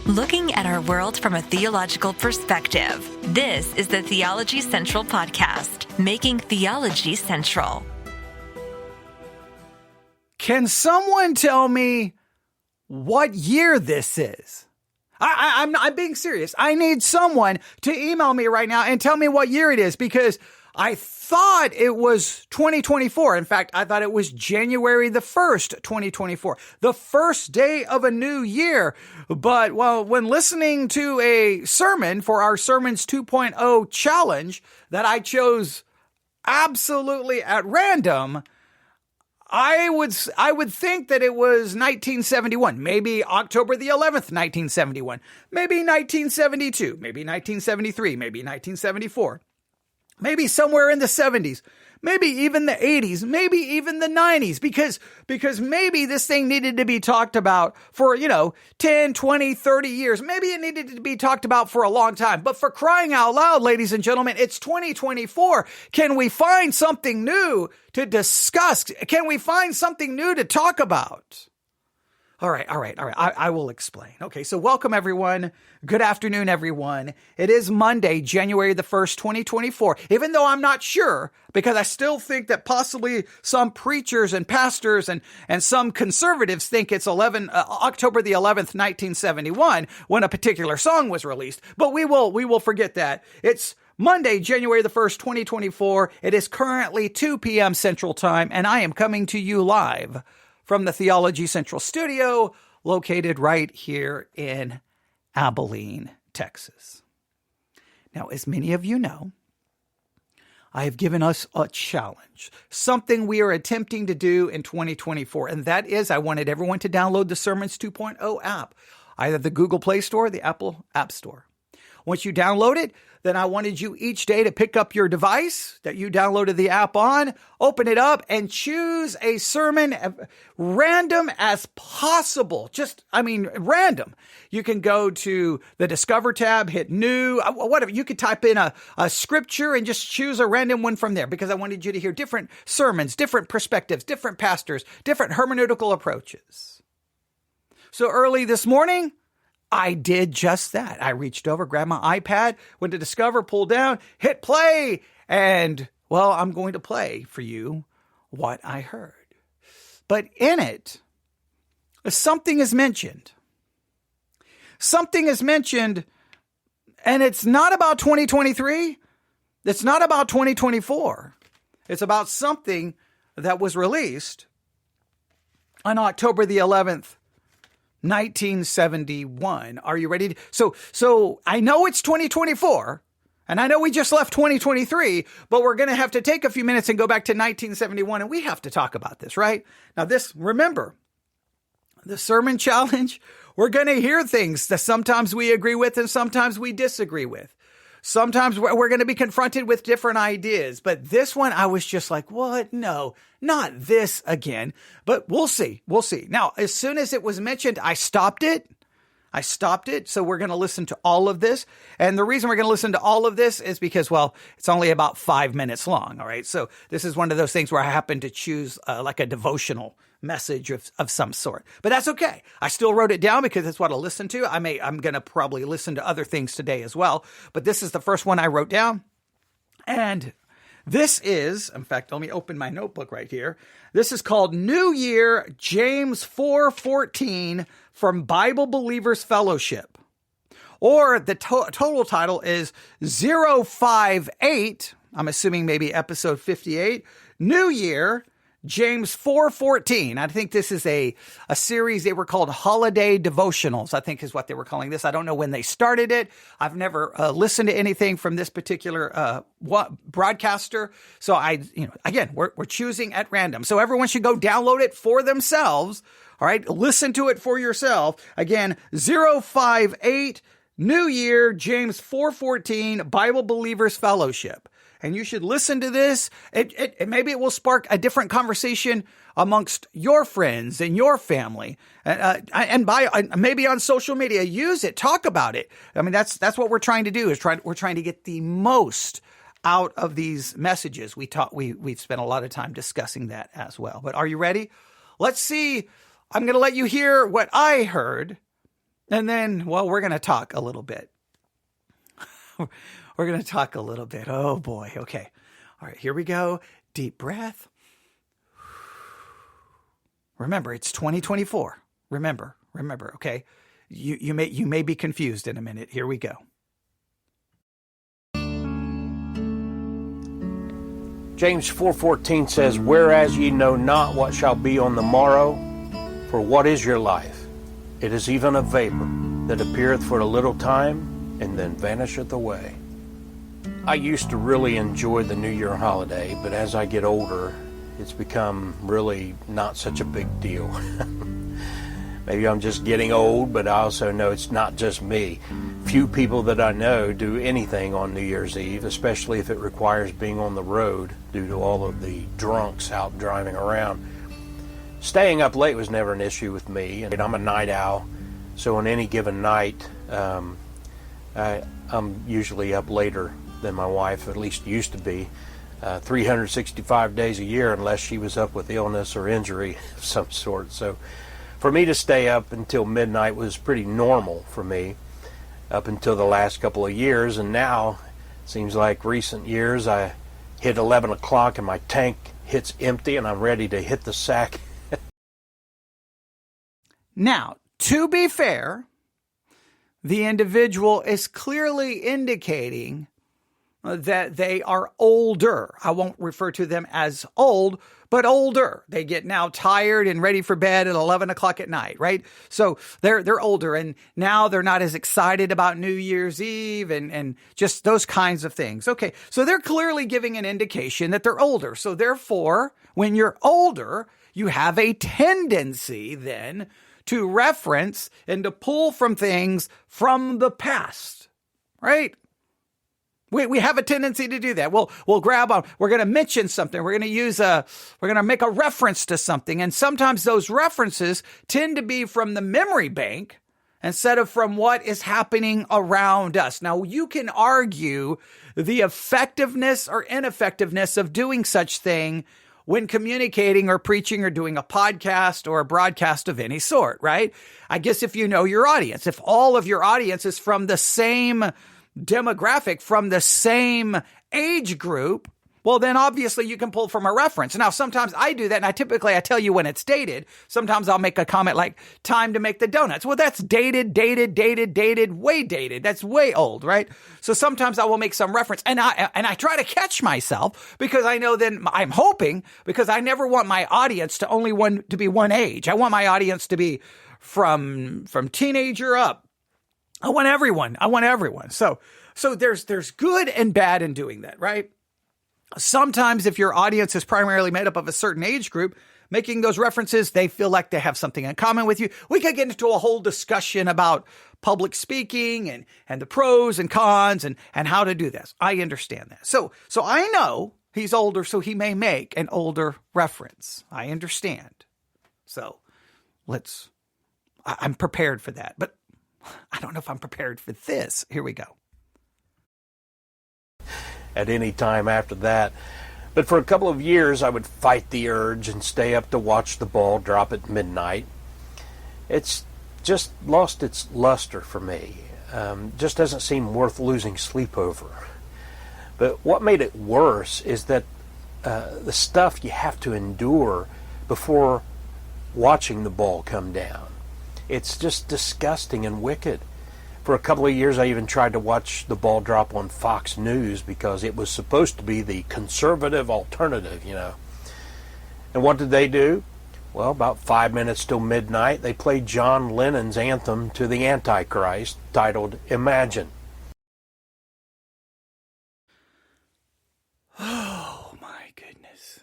Looking at our world from a theological perspective. This is the Theology Central Podcast, making theology central. Can someone tell me what year this is? I'm being serious. I need someone to email me right now and tell me what year it is, because I thought it was 2024. In fact, I thought it was January the 1st, 2024, the first day of a new year. But, well, when listening to a sermon for our Sermons 2.0 challenge that I chose absolutely at random, I would think that it was 1971, maybe October the 11th, 1971, maybe 1972, maybe 1973, maybe 1974. Maybe somewhere in the 70s, maybe even the 80s, maybe even the 90s, because maybe this thing needed to be talked about for, 10, 20, 30 years. Maybe it needed to be talked about for a long time. But for crying out loud, ladies and gentlemen, it's 2024. Can we find something new to discuss? Can we find something new to talk about? All right. I will explain. Okay, so welcome everyone. Good afternoon, everyone. It is Monday, January the 1st, 2024. Even though I'm not sure, because I still think that possibly some preachers and pastors and some conservatives think it's October the 11th, 1971, when a particular song was released. But we will forget that. It's Monday, January the 1st, 2024. It is currently 2 p.m. Central Time, and I am coming to you live from the Theology Central studio, located right here in Abilene, Texas. Now, as many of you know, I have given us a challenge, something we are attempting to do in 2024, and that is I wanted everyone to download the Sermons 2.0 app, either the Google Play Store or the Apple App Store. Once you download it, then I wanted you each day to pick up your device that you downloaded the app on, open it up, and choose a sermon random as possible. Random. You can go to the Discover tab, hit New, whatever. You could type in a scripture and just choose a random one from there, because I wanted you to hear different sermons, different perspectives, different pastors, different hermeneutical approaches. So early this morning, I did just that. I reached over, grabbed my iPad, went to Discover, pulled down, hit play, and, well, I'm going to play for you what I heard. But in it, something is mentioned. Something is mentioned, and it's not about 2023. It's not about 2024. It's about something that was released on October the 11th, 1971. Are you ready? So I know it's 2024, and I know we just left 2023, but we're going to have to take a few minutes and go back to 1971, and we have to talk about this, right? Now remember, the sermon challenge, we're going to hear things that sometimes we agree with and sometimes we disagree with. Sometimes we're going to be confronted with different ideas, but this one I was just like, what? No, not this again, but we'll see. We'll see. Now, as soon as it was mentioned, I stopped it. So we're going to listen to all of this. And the reason we're going to listen to all of this is because, well, it's only about 5 minutes long. All right. So this is one of those things where I happen to choose like a devotional message of some sort, but that's okay. I still wrote it down because that's what I'll listen to. I'm going to probably listen to other things today as well, but this is the first one I wrote down. And this is, in fact, let me open my notebook right here. This is called New Year, James 4:14 from Bible Believers Fellowship. Or the total title is 058, I'm assuming maybe episode 58, New Year, James 4:14. I think this is a series. They were called Holiday Devotionals, I think is what they were calling this. I don't know when they started it. I've never listened to anything from this particular broadcaster. So again, we're choosing at random. So everyone should go download it for themselves. All right. Listen to it for yourself. Again, 058 New Year, James 4:14, Bible Believers Fellowship. And you should listen to this. Maybe it will spark a different conversation amongst your friends and your family. And maybe on social media, use it, talk about it. I mean, that's what we're trying to do. We're trying to get the most out of these messages. We've spent a lot of time discussing that as well. But are you ready? Let's see. I'm going to let you hear what I heard And then, well, we're going to talk a little bit. We're going to talk a little bit. Oh boy. Okay. All right, here we go. Deep breath. Remember, it's 2024. Remember, okay? You may be confused in a minute. Here we go. James 4:14 says, "Whereas ye know not what shall be on the morrow, for what is your life? It is even a vapor that appeareth for a little time, and then vanisheth away." I used to really enjoy the New Year holiday, but as I get older, it's become really not such a big deal. Maybe I'm just getting old, but I also know it's not just me. Few people that I know do anything on New Year's Eve, especially if it requires being on the road due to all of the drunks out driving around. Staying up late was never an issue with me, and I'm a night owl, so on any given night, I'm usually up later than my wife, at least used to be, 365 days a year, unless she was up with illness or injury of some sort. So for me to stay up until midnight was pretty normal for me up until the last couple of years, and now it seems like recent years I hit 11 o'clock and my tank hits empty and I'm ready to hit the sack. Now, to be fair, the individual is clearly indicating that they are older. I won't refer to them as old, but older. They get now tired and ready for bed at 11 o'clock at night, right? So they're older, and now they're not as excited about New Year's Eve and just those kinds of things. Okay, so they're clearly giving an indication that they're older. So therefore, when you're older, you have a tendency then to reference and to pull from things from the past, right? We have a tendency to do that. We'll grab on. We're going to mention something. We're going to make a reference to something. And sometimes those references tend to be from the memory bank instead of from what is happening around us. Now, you can argue the effectiveness or ineffectiveness of doing such thing when communicating or preaching or doing a podcast or a broadcast of any sort, right? I guess if you know your audience, if all of your audience is from the same demographic, from the same age group, well, then obviously you can pull from a reference. Now, sometimes I do that, and I tell you when it's dated. Sometimes I'll make a comment like, time to make the donuts. Well, that's dated, way dated. That's way old, right? So sometimes I will make some reference, and I try to catch myself, because I know then I'm hoping, because I never want my audience to be one age. I want my audience to be from teenager up. I want everyone. So there's good and bad in doing that, right? Sometimes if your audience is primarily made up of a certain age group, making those references, they feel like they have something in common with you. We could get into a whole discussion about public speaking and the pros and cons and how to do this. I understand that. So I know he's older, so he may make an older reference. I understand. So I'm prepared for that, but I don't know if I'm prepared for this. Here we go. At any time after that. But for a couple of years, I would fight the urge and stay up to watch the ball drop at midnight. It's just lost its luster for me. Just doesn't seem worth losing sleep over. But what made it worse is that the stuff you have to endure before watching the ball come down. It's just disgusting and wicked. For a couple of years, I even tried to watch the ball drop on Fox News because it was supposed to be the conservative alternative, you know. And what did they do? Well, about 5 minutes till midnight, they played John Lennon's anthem to the Antichrist, titled Imagine. Oh, my goodness.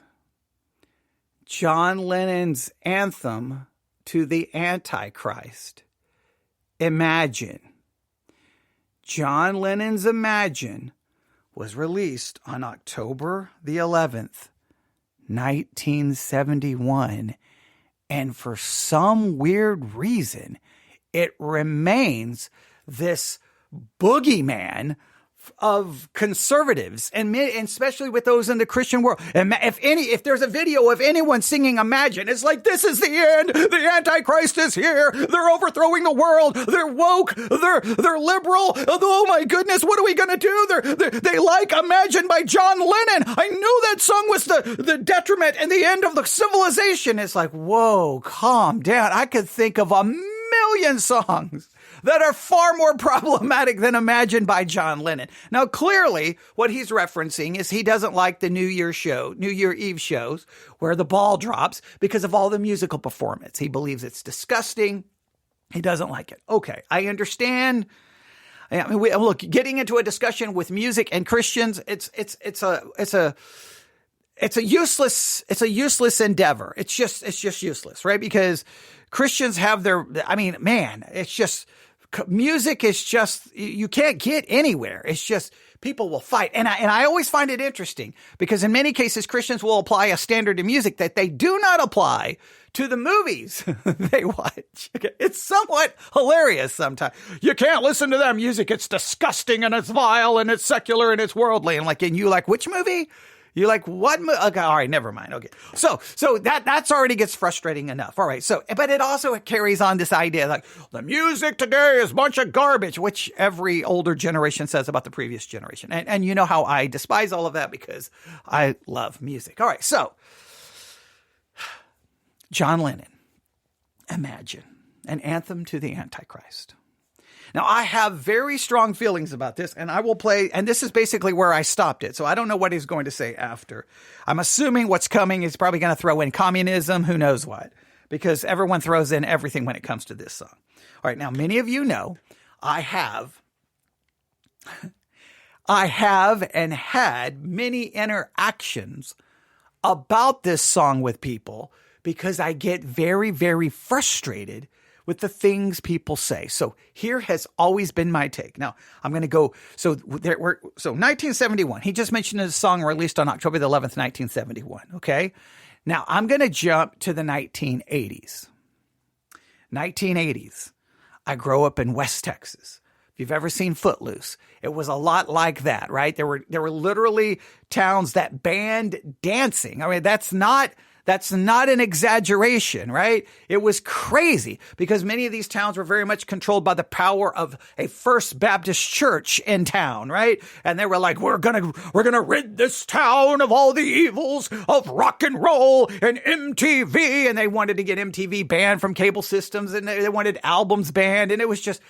John Lennon's anthem to the Antichrist. Imagine. John Lennon's Imagine was released on October the 11th, 1971. And for some weird reason, it remains this boogeyman conservatives and especially with those in the Christian world. And if there's a video of anyone singing Imagine, it's like, this is the end. The Antichrist is here. They're overthrowing the world. They're woke. They're liberal. Oh my goodness. What are we going to do? They like Imagine by John Lennon. I knew that song was the detriment and the end of the civilization. It's like, whoa, calm down. I could think of a million songs that are far more problematic than Imagine by John Lennon. Now, clearly, what he's referencing is he doesn't like the New Year Eve shows where the ball drops because of all the musical performance. He believes it's disgusting. He doesn't like it. Okay, I understand. I mean, look, getting into a discussion with music and Christians, it's a useless endeavor. It's just useless, right? Because Christians have music is just, you can't get anywhere. It's just, people will fight. And I always find it interesting because in many cases, Christians will apply a standard to music that they do not apply to the movies they watch. It's somewhat hilarious sometimes. You can't listen to that music. It's disgusting and it's vile and it's secular and it's worldly. And you like, which movie? You like what? Okay, all right, never mind. Okay. So that's already gets frustrating enough. All right. So, but it also carries on this idea like the music today is a bunch of garbage, which every older generation says about the previous generation. And you know how I despise all of that because I love music. All right. So John Lennon, Imagine, an anthem to the Antichrist. Now, I have very strong feelings about this, and I will play, and this is basically where I stopped it, so I don't know what he's going to say after. I'm assuming what's coming is probably going to throw in communism, who knows what, because everyone throws in everything when it comes to this song. All right, now, many of you know I have and had many interactions about this song with people because I get very, very frustrated with the things people say. So here has always been my take. Now I'm going to go. So 1971, he just mentioned a song released on October the 11th, 1971. Okay. Now I'm going to jump to the 1980s. 1980s. I grow up in West Texas. If you've ever seen Footloose, it was a lot like that, right? There were literally towns that banned dancing. I mean, that's not an exaggeration, right? It was crazy because many of these towns were very much controlled by the power of a First Baptist church in town, right? And they were like, we're gonna rid this town of all the evils of rock and roll and MTV. And they wanted to get MTV banned from cable systems and they wanted albums banned. And it was just,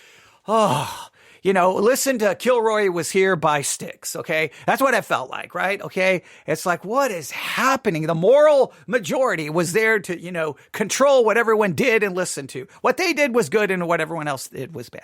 listen to Kilroy Was Here by Styx, okay? That's what it felt like, right? Okay? It's like, what is happening? The moral majority was there to, control what everyone did and listened to. What they did was good and what everyone else did was bad.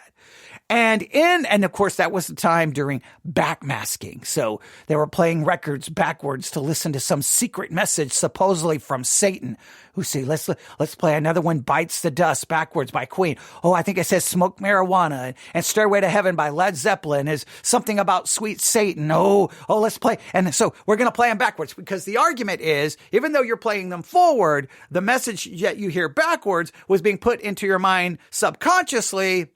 And of course, that was the time during backmasking. So they were playing records backwards to listen to some secret message, supposedly from Satan, who say, let's play another one, Bites the Dust backwards by Queen. Oh, I think it says Smoke Marijuana, and Stairway to Heaven by Led Zeppelin is something about Sweet Satan. Oh, let's play. And so we're going to play them backwards because the argument is, even though you're playing them forward, the message that you hear backwards was being put into your mind subconsciously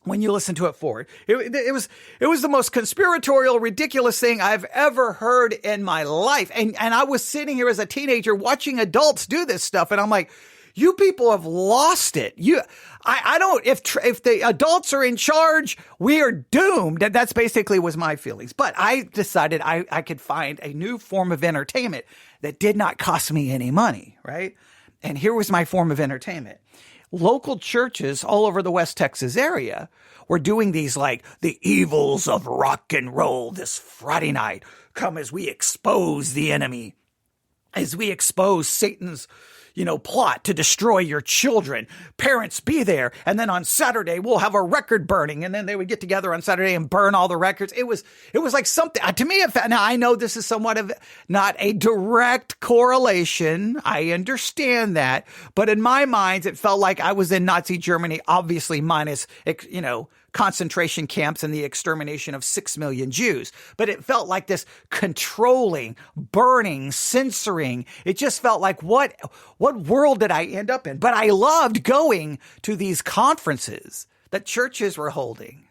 when you listen to it forward. It was the most conspiratorial, ridiculous thing I've ever heard in my life. And I was sitting here as a teenager watching adults do this stuff. And I'm like, you people have lost it. If the adults are in charge, we are doomed. That's basically was my feelings. But I decided I could find a new form of entertainment that did not cost me any money, right? And here was my form of entertainment. Local churches all over the West Texas area were doing these like the evils of rock and roll this Friday night. Come as we expose the enemy, as we expose Satan's, plot to destroy your children. Parents, be there. And then on Saturday, we'll have a record burning. And then they would get together on Saturday and burn all the records. It was like something to me. Now I know this is somewhat of not a direct correlation. I understand that. But in my mind, it felt like I was in Nazi Germany, obviously minus, concentration camps and the extermination of 6 million Jews. But it felt like this controlling, burning, censoring. It just felt like, what world did I end up in? But I loved going to these conferences that churches were holding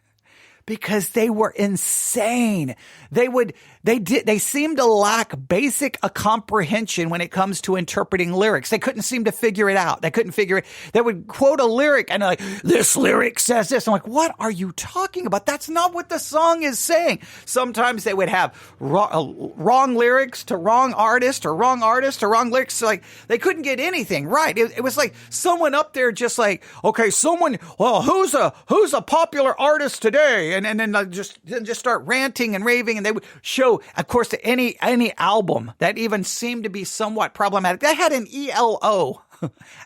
because they were insane. They seemed to lack basic comprehension when it comes to interpreting lyrics. They couldn't seem to figure it out. They couldn't figure it. They would quote a lyric and like, this lyric says this. I'm like, what are you talking about? That's not what the song is saying. Sometimes they would have wrong lyrics to wrong artist or wrong artist to wrong lyrics. So like they couldn't get anything right. It was like someone up there just like, okay, who's a popular artist today? And then just start ranting and raving, and they would show, of course, to any album that even seemed to be somewhat problematic. They had an ELO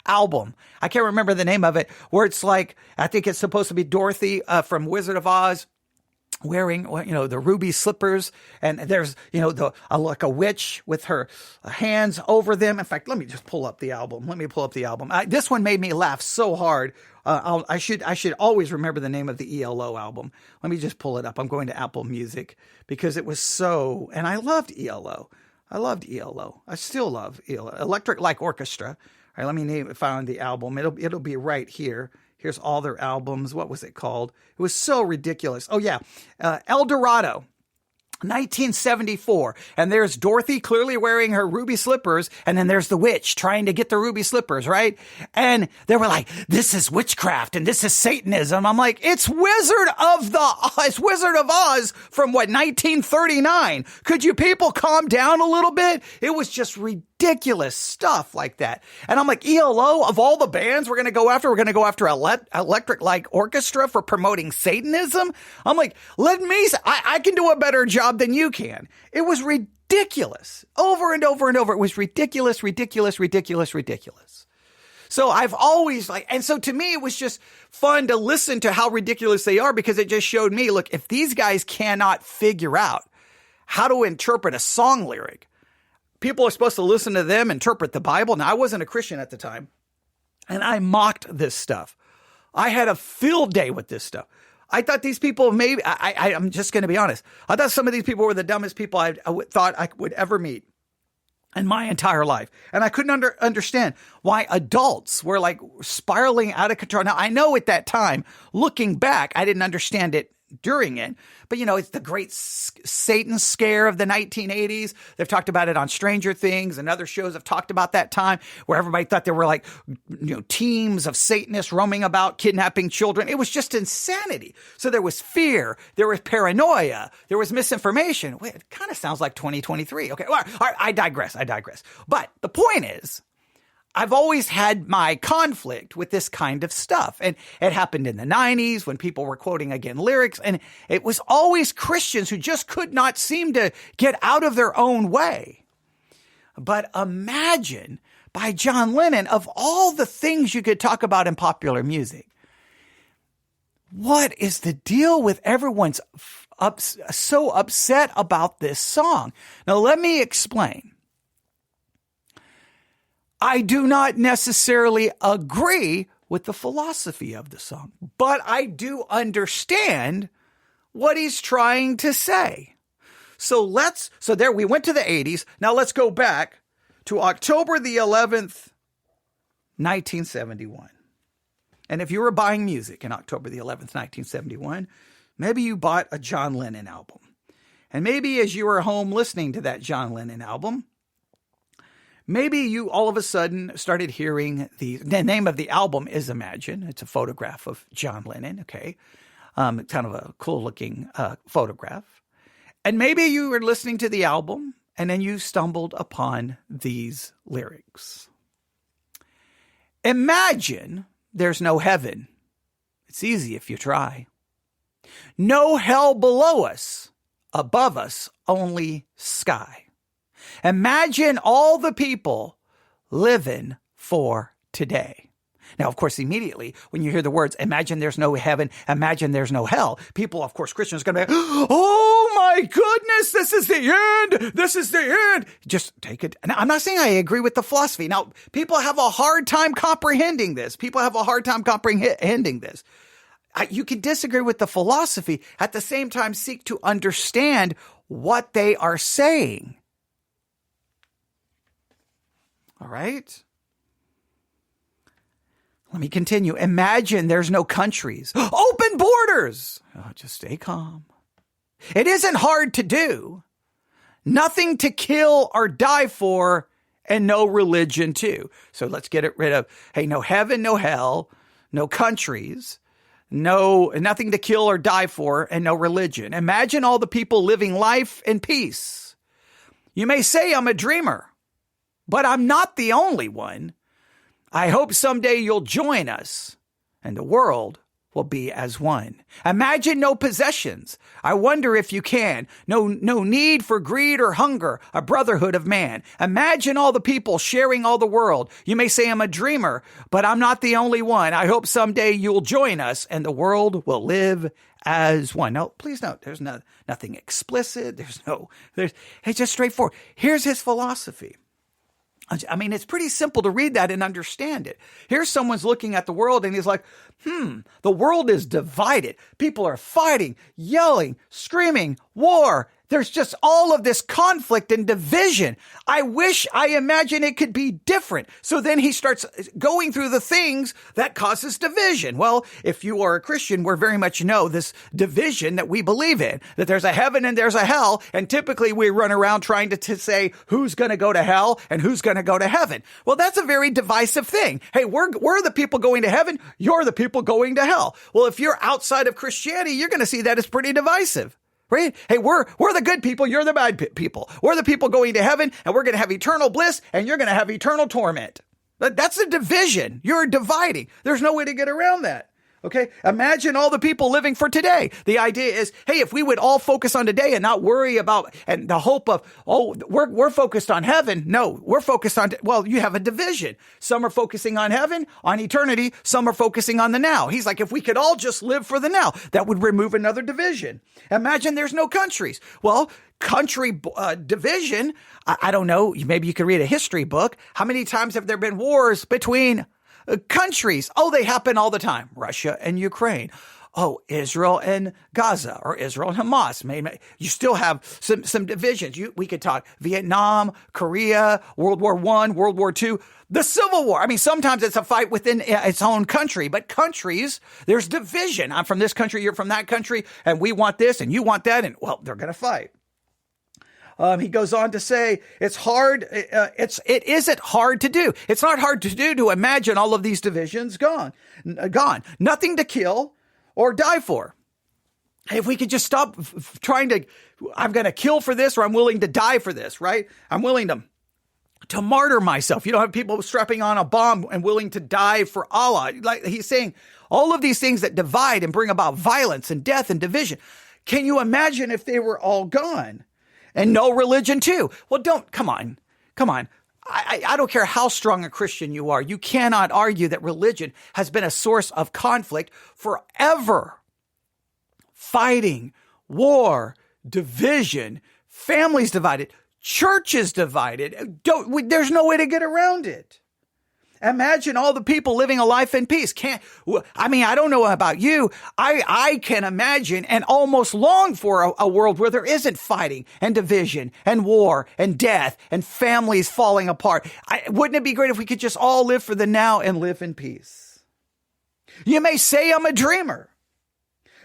album. I can't remember the name of it, where it's like, I think it's supposed to be Dorothy from Wizard of Oz wearing, the ruby slippers, and there's, like a witch with her hands over them. In fact, let me just pull up the album. This one made me laugh so hard. I should always remember the name of the ELO album. Let me just pull it up. I'm going to Apple Music because it was so, and I loved ELO. I still love ELO. Electric Light Orchestra. All right, let me find the album. It'll be right here. Here's all their albums. What was it called? It was so ridiculous. Oh yeah, El Dorado. 1974, and there's Dorothy clearly wearing her ruby slippers, and then there's the witch trying to get the ruby slippers, right? And they were like, this is witchcraft and this is Satanism. I'm like, it's Wizard of Oz from 1939. Could you people calm down a little bit? It was just ridiculous stuff like that. And I'm like, ELO, of all the bands we're going to go after Electric Light Orchestra for promoting Satanism. I'm like, I can do a better job than you can. It was ridiculous. Over and over and over. It was ridiculous. So I've always and so to me, it was just fun to listen to how ridiculous they are, because it just showed me, look, if these guys cannot figure out how to interpret a song lyric, people are supposed to listen to them interpret the Bible. Now, I wasn't a Christian at the time, and I mocked this stuff. I had a field day with this stuff. I thought these people I'm just going to be honest. I thought some of these people were the dumbest people I thought I would ever meet in my entire life. And I couldn't understand why adults were like spiraling out of control. Now, I know at that time, looking back, I didn't understand it during it, but it's the great Satan scare of the 1980s. They've talked about it on Stranger Things, and other shows have talked about that time where everybody thought there were like, teams of Satanists roaming about kidnapping children. It was just insanity. So there was fear, there was paranoia, there was misinformation. Wait, it kind of sounds like 2023. Okay, all right, I digress. But the point is, I've always had my conflict with this kind of stuff. And it happened in the 90s when people were quoting again lyrics. And it was always Christians who just could not seem to get out of their own way. But imagine, by John Lennon, of all the things you could talk about in popular music, what is the deal with everyone's so upset about this song? Now, let me explain. I do not necessarily agree with the philosophy of the song, but I do understand what he's trying to say. So there we went to the 80s. Now let's go back to October the 11th, 1971. And if you were buying music in October the 11th, 1971, maybe you bought a John Lennon album. And maybe as you were home listening to that John Lennon album, maybe you all of a sudden started hearing the name of the album is Imagine. It's a photograph of John Lennon, okay? Kind of a cool-looking photograph. And maybe you were listening to the album, and then you stumbled upon these lyrics. Imagine there's no heaven. It's easy if you try. No hell below us, above us, only sky. Imagine all the people living for today. Now, of course, immediately when you hear the words, imagine there's no heaven, imagine there's no hell, people, of course, Christians are going to be, oh my goodness, this is the end. Just take it. Now, I'm not saying I agree with the philosophy. Now, people have a hard time comprehending this. You can disagree with the philosophy, at the same time seek to understand what they are saying. All right? Let me continue. Imagine there's no countries. Open borders. Oh, just stay calm. It isn't hard to do. Nothing to kill or die for, and no religion too. So let's get rid of, hey, no heaven, no hell, no countries, nothing to kill or die for, and no religion. Imagine all the people living life in peace. You may say I'm a dreamer, but I'm not the only one. I hope someday you'll join us, and the world will be as one. Imagine no possessions. I wonder if you can. No need for greed or hunger, a brotherhood of man. Imagine all the people sharing all the world. You may say I'm a dreamer, but I'm not the only one. I hope someday you'll join us and the world will live as one. No, please note, there's nothing explicit. It's just straightforward. Here's his philosophy. I mean, it's pretty simple to read that and understand it. Here's someone's looking at the world and he's like, the world is divided. People are fighting, yelling, screaming, war. There's just all of this conflict and division. I imagine it could be different. So then he starts going through the things that causes division. Well, if you are a Christian, we very much know this division that we believe in, that there's a heaven and there's a hell. And typically we run around trying to say who's going to go to hell and who's going to go to heaven. Well, that's a very divisive thing. Hey, we're the people going to heaven. You're the people going to hell. Well, if you're outside of Christianity, you're going to see that as pretty divisive. Right? Hey, we're the good people. You're the bad people. We're the people going to heaven and we're going to have eternal bliss and you're going to have eternal torment. That's a division. You're dividing. There's no way to get around that. Okay. Imagine all the people living for today. The idea is, hey, if we would all focus on today and not worry about, and the hope of, we're focused on heaven. No, we're focused on, you have a division. Some are focusing on heaven, on eternity. Some are focusing on the now. He's like, if we could all just live for the now, that would remove another division. Imagine there's no countries. Well, country division, I don't know. Maybe you could read a history book. How many times have there been wars between countries? Oh, they happen all the time. Russia and Ukraine. Oh, Israel and Gaza, or Israel and Hamas. Maybe you still have some divisions. We could talk Vietnam, Korea, World War I, World War II, the Civil War. I mean, sometimes it's a fight within its own country, but countries, there's division. I'm from this country, you're from that country, and we want this and you want that, and well, they're going to fight. He goes on to say, it's hard. It isn't hard to do. It's not hard to do to imagine all of these divisions gone. Nothing to kill or die for. If we could just stop trying to, I'm going to kill for this, or I'm willing to die for this, right? I'm willing to martyr myself. You don't have people strapping on a bomb and willing to die for Allah. Like he's saying, all of these things that divide and bring about violence and death and division. Can you imagine if they were all gone? And no religion too. Well, come on. I don't care how strong a Christian you are. You cannot argue that religion has been a source of conflict forever. Fighting, war, division, families divided, churches divided. There's no way to get around it. Imagine all the people living a life in peace. I don't know about you. I can imagine and almost long for a world where there isn't fighting and division and war and death and families falling apart. Wouldn't it be great if we could just all live for the now and live in peace? You may say I'm a dreamer,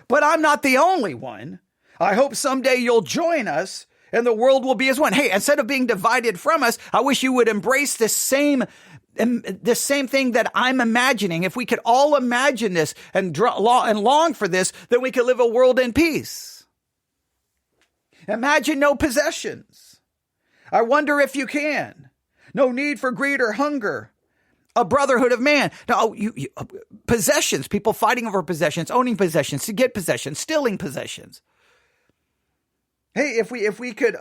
but I'm not the only one. I hope someday you'll join us and the world will be as one. Hey, instead of being divided from us, I wish you would embrace the same thing that I'm imagining. If we could all imagine this and long for this, then we could live a world in peace. Imagine no possessions. I wonder if you can. No need for greed or hunger. A brotherhood of man. Now, possessions, people fighting over possessions, owning possessions, to get possessions, stealing possessions. Hey, if we could,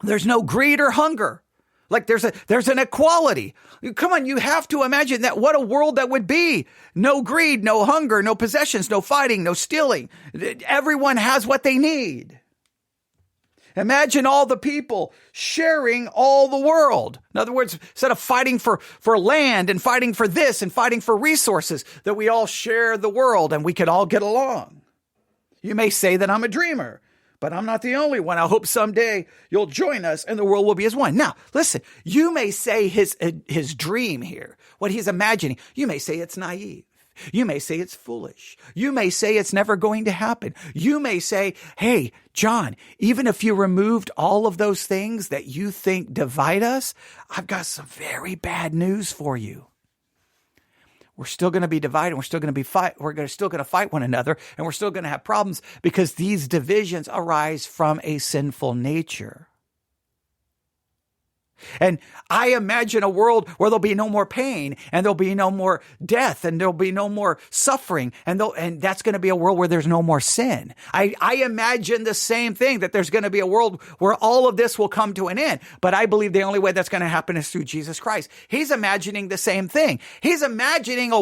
there's no greed or hunger. Like there's an equality. Come on, you have to imagine that. What a world that would be. No greed, no hunger, no possessions, no fighting, no stealing. Everyone has what they need. Imagine all the people sharing all the world. In other words, instead of fighting for land and fighting for this and fighting for resources, that we all share the world and we could all get along. You may say that I'm a dreamer, but I'm not the only one. I hope someday you'll join us and the world will be as one. Now, listen, you may say his dream here, what he's imagining, you may say it's naive. You may say it's foolish. You may say it's never going to happen. You may say, hey, John, even if you removed all of those things that you think divide us, I've got some very bad news for you. We're still going to be divided. We're still going to be still going to fight one another, and we're still going to have problems because these divisions arise from a sinful nature. And I imagine a world where there'll be no more pain, and there'll be no more death, and there'll be no more suffering, and that's going to be a world where there's no more sin. I imagine the same thing, that there's going to be a world where all of this will come to an end. But I believe the only way that's going to happen is through Jesus Christ. He's imagining the same thing. He's imagining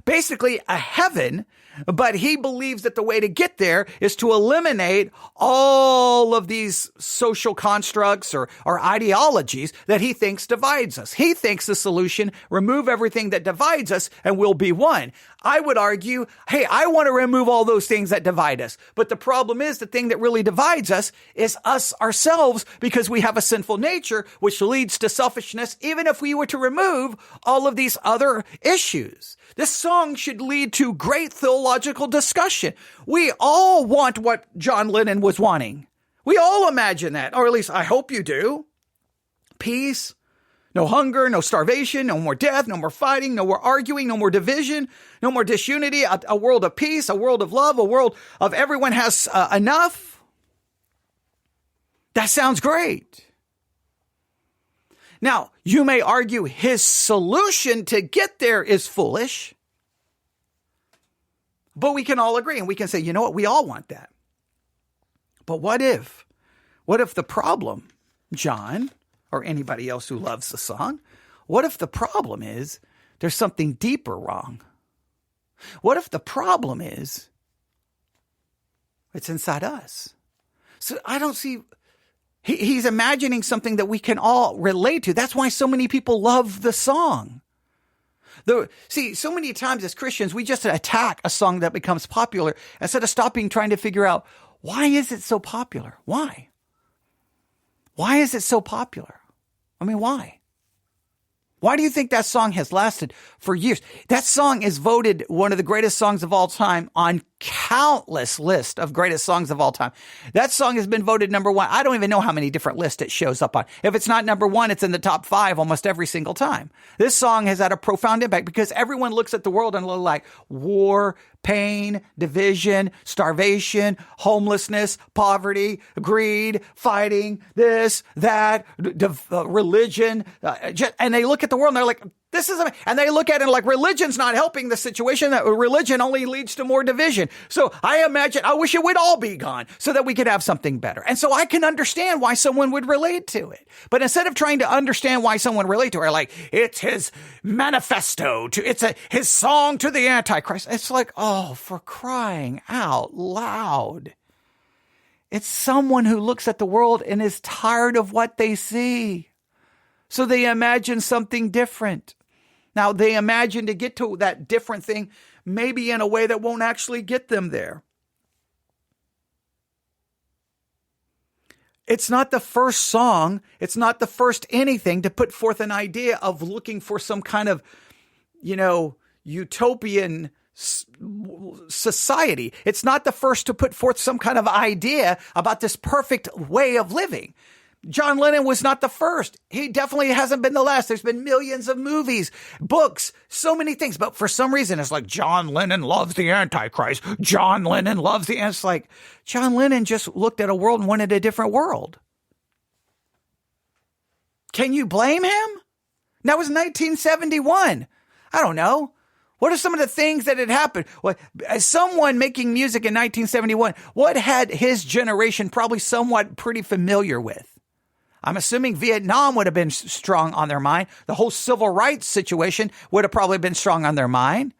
basically a heaven, but he believes that the way to get there is to eliminate all of these social constructs or ideologies that he thinks divides us. He thinks the solution, remove everything that divides us and we'll be one. I would argue, hey, I want to remove all those things that divide us. But the problem is the thing that really divides us is us ourselves, because we have a sinful nature, which leads to selfishness, even if we were to remove all of these other issues. This song should lead to great theological discussion. We all want what John Lennon was wanting. We all imagine that, or at least I hope you do. Peace, no hunger, no starvation, no more death, no more fighting, no more arguing, no more division, no more disunity, a world of peace, a world of love, a world of everyone has enough. That sounds great. Now, you may argue his solution to get there is foolish, but we can all agree and we can say, you know what, we all want that. But what if the problem, John, or anybody else who loves the song, what if the problem is there's something deeper wrong? What if the problem is it's inside us? So I don't see... He's imagining something that we can all relate to. That's why so many people love the song. See, so many times as Christians, we just attack a song that becomes popular instead of stopping trying to figure out, why is it so popular? Why? Why is it so popular? I mean, why? Why do you think that song has lasted for years? That song is voted one of the greatest songs of all time on countless lists of greatest songs of all time. That song has been voted number one. I don't even know how many different lists it shows up on. If it's not number one, it's in the top 5 almost every single time. This song has had a profound impact because everyone looks at the world and like war, pain, division, starvation, homelessness, poverty, greed, fighting, this, that, religion, and they look at the world and they're like, this is, and they look at it like religion's not helping the situation, that religion only leads to more division. So I wish it would all be gone so that we could have something better. And so I can understand why someone would relate to it. But instead of trying to understand why someone relate to it, like it's his manifesto, his song to the Antichrist. It's like, oh, for crying out loud. It's someone who looks at the world and is tired of what they see. So they imagine something different. Now, they imagine to get to that different thing, maybe in a way that won't actually get them there. It's not the first song. It's not the first anything to put forth an idea of looking for some kind of, utopian society. It's not the first to put forth some kind of idea about this perfect way of living. John Lennon was not the first. He definitely hasn't been the last. There's been millions of movies, books, so many things. But for some reason, it's like John Lennon loves the Antichrist. John Lennon loves the... And it's like John Lennon just looked at a world and wanted a different world. Can you blame him? That was 1971. I don't know. What are some of the things that had happened? Well, as someone making music in 1971, what had his generation probably somewhat pretty familiar with? I'm assuming Vietnam would have been strong on their mind. The whole civil rights situation would have probably been strong on their mind.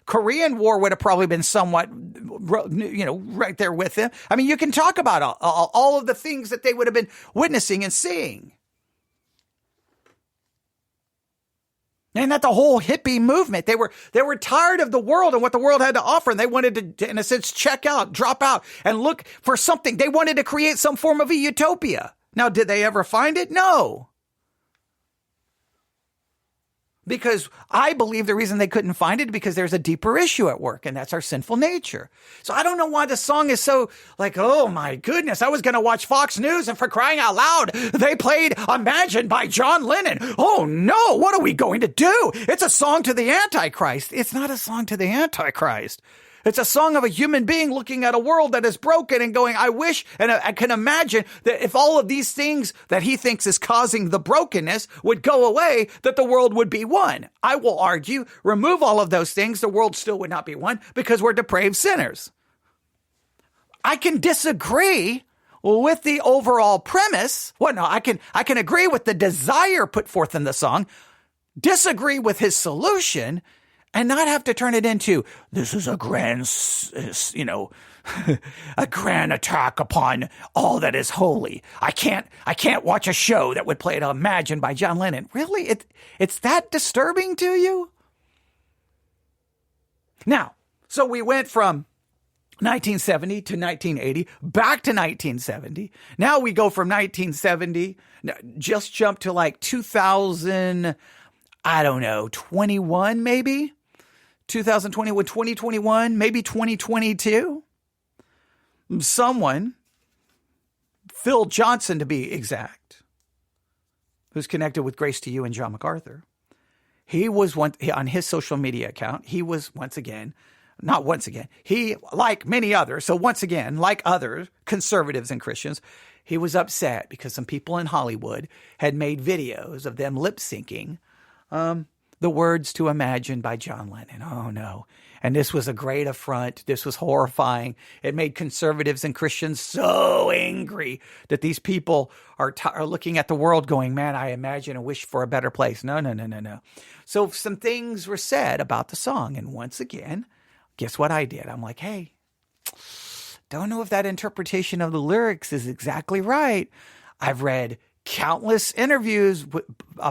Korean War would have probably been somewhat, right there with them. I mean, you can talk about all of the things that they would have been witnessing and seeing. And that the whole hippie movement, they were tired of the world and what the world had to offer. And they wanted to, in a sense, check out, drop out and look for something. They wanted to create some form of a utopia. Now, did they ever find it? No. Because I believe the reason they couldn't find it is because there's a deeper issue at work, and that's our sinful nature. So I don't know why the song is so like, oh my goodness, I was going to watch Fox News and for crying out loud, they played Imagine by John Lennon. Oh no, what are we going to do? It's a song to the Antichrist. It's not a song to the Antichrist. It's a song of a human being looking at a world that is broken and going, I wish, and I can imagine that if all of these things that he thinks is causing the brokenness would go away, that the world would be one. I will argue, remove all of those things, the world still would not be one because we're depraved sinners. I can disagree with the overall premise. Well, no, I can agree with the desire put forth in the song, disagree with his solution, and not have to turn it into, this is a grand, a grand attack upon all that is holy. I can't watch a show that would play it Imagine by John Lennon. Really? It's that disturbing to you? Now, so we went from 1970 to 1980, back to 1970. Now we go from 1970, just jump to like 2000, I don't know, 21 maybe? 2021, 2021, maybe 2022. Someone, Phil Johnson to be exact, who's connected with Grace to You and John MacArthur. He was on his social media account. He was he, like many others, so once again, like other conservatives and Christians, he was upset because some people in Hollywood had made videos of them lip syncing the words to Imagine by John Lennon. Oh, no. And this was a great affront. This was horrifying. It made conservatives and Christians so angry that these people are looking at the world going, man, I imagine and wish for a better place. No. So some things were said about the song. And once again, guess what I did? I'm like, hey, don't know if that interpretation of the lyrics is exactly right. I've read countless interviews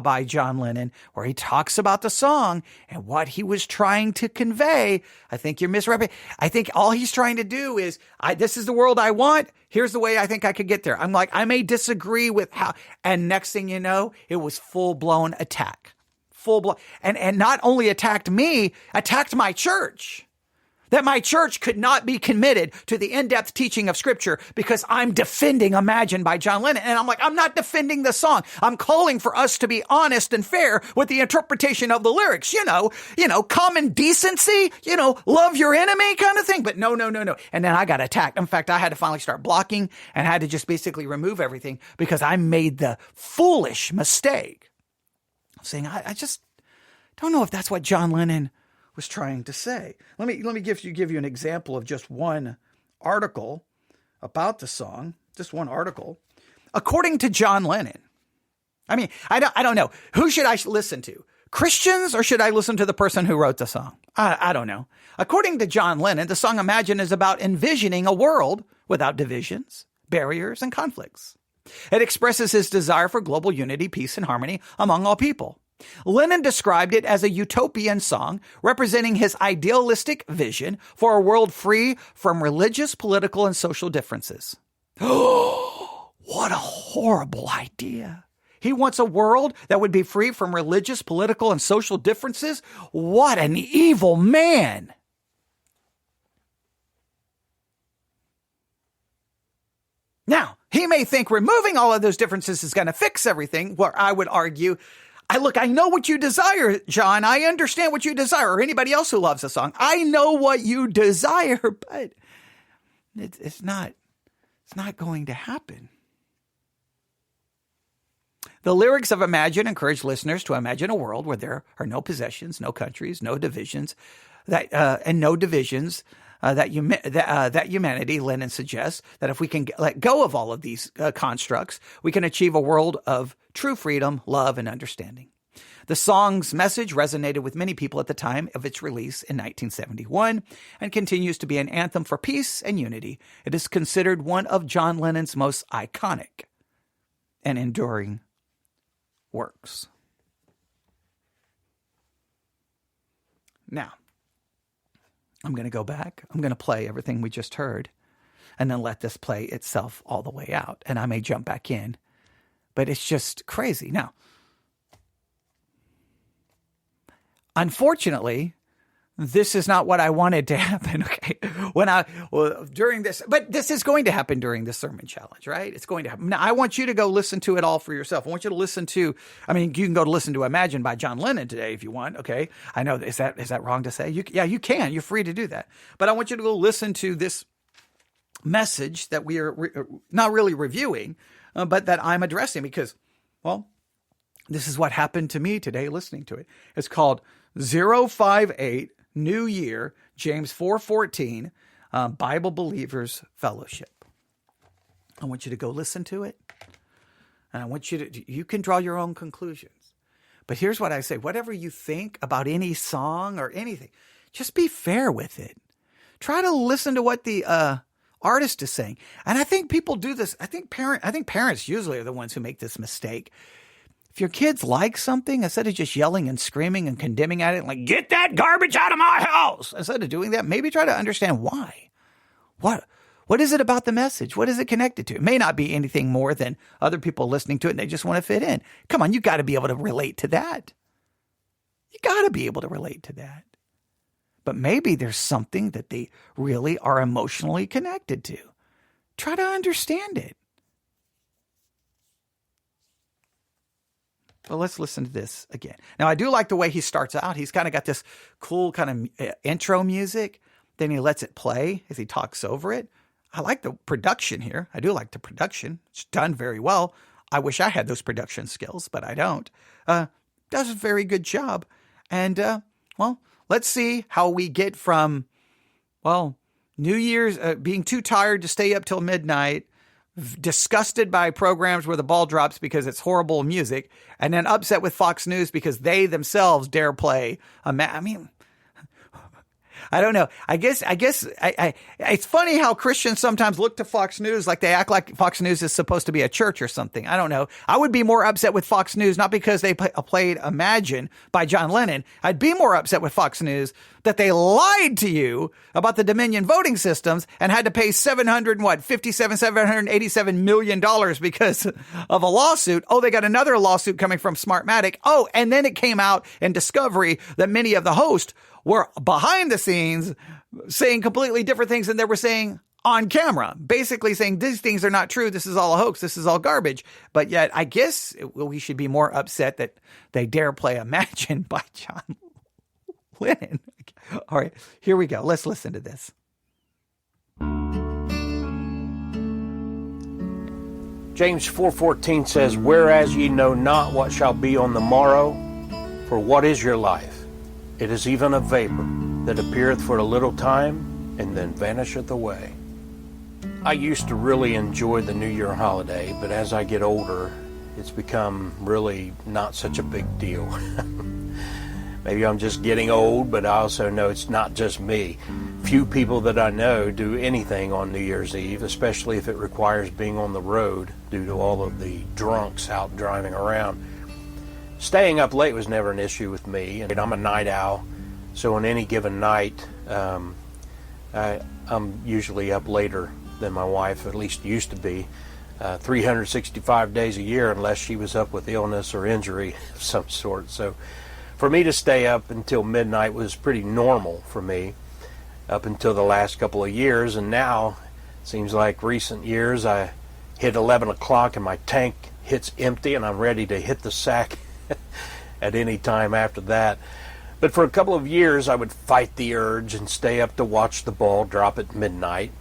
by John Lennon where he talks about the song and what he was trying to convey. I think you're misrepresenting. I think all he's trying to do is, this is the world I want. Here's the way I think I could get there. I'm like, I may disagree with how, and next thing you know, it was full-blown attack. Full-blown. And not only attacked me, attacked my church. That my church could not be committed to the in-depth teaching of Scripture because I'm defending Imagine by John Lennon. And I'm like, I'm not defending the song. I'm calling for us to be honest and fair with the interpretation of the lyrics. You know, common decency, love your enemy kind of thing. But no. And then I got attacked. In fact, I had to finally start blocking and had to just basically remove everything because I made the foolish mistake of saying, I just don't know if that's what John Lennon was trying to say. Let me give you an example of just one article about the song. Just one article. According to John Lennon, I mean, I don't know. Who should I listen to? Christians, or should I listen to the person who wrote the song? I don't know. According to John Lennon, the song Imagine is about envisioning a world without divisions, barriers, and conflicts. It expresses his desire for global unity, peace, and harmony among all people. Lennon described it as a utopian song representing his idealistic vision for a world free from religious, political, and social differences. Oh, what a horrible idea. He wants a world that would be free from religious, political, and social differences? What an evil man. Now, he may think removing all of those differences is going to fix everything, where I would argue, I know what you desire, John. I understand what you desire, or anybody else who loves the song. I know what you desire, but it's not going to happen. The lyrics of Imagine encourage listeners to imagine a world where there are no possessions, no countries, no divisions, that humanity, Lennon suggests, that if we can let go of all of these constructs, we can achieve a world of true freedom, love, and understanding. The song's message resonated with many people at the time of its release in 1971 and continues to be an anthem for peace and unity. It is considered one of John Lennon's most iconic and enduring works. Now, I'm going to go back. I'm going to play everything we just heard and then let this play itself all the way out. And I may jump back in, but it's just crazy. Now, unfortunately, this is not what I wanted to happen. Okay. During this, but this is going to happen during the sermon challenge, right? It's going to happen. Now, I want you to go listen to it all for yourself. I want you to listen to, you can go to listen to Imagine by John Lennon today if you want. Okay. I know, is that wrong to say? You can. You're free to do that. But I want you to go listen to this message that we are not really reviewing, but that I'm addressing because, this is what happened to me today listening to it. It's called 058 New Year, James 4:14, Bible Believers Fellowship. I want you to go listen to it. And I want you can draw your own conclusions. But here's what I say. Whatever you think about any song or anything, just be fair with it. Try to listen to what the artist is saying. And I think people do this. I think parents usually are the ones who make this mistake. If your kids like something, instead of just yelling and screaming and condemning at it, like, get that garbage out of my house, instead of doing that, maybe try to understand why. What is it about the message? What is it connected to? It may not be anything more than other people listening to it and they just want to fit in. Come on, you got to be able to relate to that. You got to be able to relate to that. But maybe there's something that they really are emotionally connected to. Try to understand it. Well, let's listen to this again. Now, I do like the way he starts out. He's kind of got this cool kind of intro music. Then he lets it play as he talks over it. I like the production here. I do like the production. It's done very well. I wish I had those production skills, but I don't. Does a very good job. And, let's see how we get from, New Year's, being too tired to stay up till midnight, disgusted by programs where the ball drops because it's horrible music, and then upset with Fox News because they themselves dare play I don't know. I guess it's funny how Christians sometimes look to Fox News like they act like Fox News is supposed to be a church or something. I don't know. I would be more upset with Fox News, not because they played Imagine by John Lennon. I'd be more upset with Fox News that they lied to you about the Dominion voting systems and had to pay $787 million because of a lawsuit. Oh, they got another lawsuit coming from Smartmatic. Oh, and then it came out in Discovery that many of the hosts were behind the scenes saying completely different things than they were saying on camera, basically saying these things are not true. This is all a hoax. This is all garbage. But yet I guess we should be more upset that they dare play Imagine by John Lennon. All right, here we go. Let's listen to this. James 4:14 says, whereas ye know not what shall be on the morrow, for what is your life? It is even a vapor that appeareth for a little time and then vanisheth away. I used to really enjoy the New Year holiday, but as I get older, it's become really not such a big deal. Maybe I'm just getting old, but I also know it's not just me. Few people that I know do anything on New Year's Eve, especially if it requires being on the road due to all of the drunks out driving around. Staying up late was never an issue with me, and I'm a night owl, so on any given night, I'm usually up later than my wife, at least used to be, 365 days a year, unless she was up with illness or injury of some sort. So for me to stay up until midnight was pretty normal for me up until the last couple of years, and now it seems like recent years I hit 11 o'clock and my tank hits empty and I'm ready to hit the sack at any time after that. But for a couple of years I would fight the urge and stay up to watch the ball drop at midnight.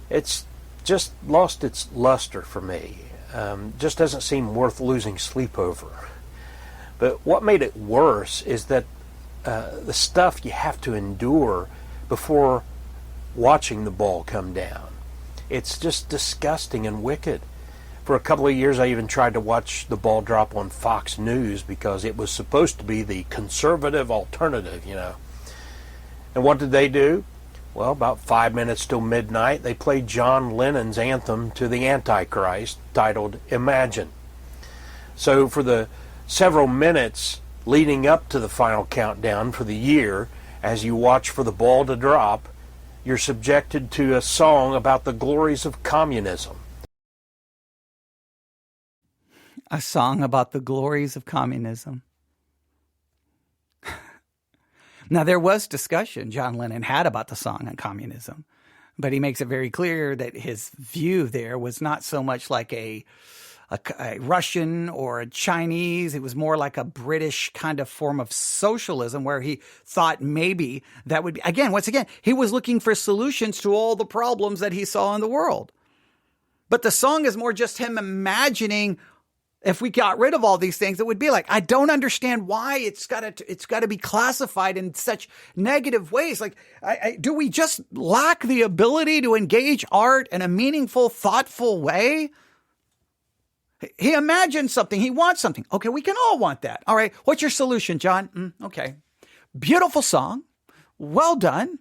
It's just lost its luster for me. Just doesn't seem worth losing sleep over. But what made it worse is that the stuff you have to endure before watching the ball come down. It's just disgusting and wicked. For a couple of years, I even tried to watch the ball drop on Fox News because it was supposed to be the conservative alternative, you know. And what did they do? Well, about 5 minutes till midnight, they played John Lennon's anthem to the Antichrist, titled Imagine. So for the several minutes Leading up to the final countdown for the year, as you watch for the ball to drop, you're subjected to a song about the glories of communism. A song about the glories of communism. Now, there was discussion John Lennon had about the song on communism, but he makes it very clear that his view there was not so much like a Russian or a Chinese. It was more like a British kind of form of socialism where he thought maybe that would be, once again, he was looking for solutions to all the problems that he saw in the world. But the song is more just him imagining if we got rid of all these things, it would be like, I don't understand why it's got to be classified in such negative ways. Like, do we just lack the ability to engage art in a meaningful, thoughtful way? He imagines something. He wants something. Okay, we can all want that. All right, what's your solution, John? Okay. Beautiful song. Well done.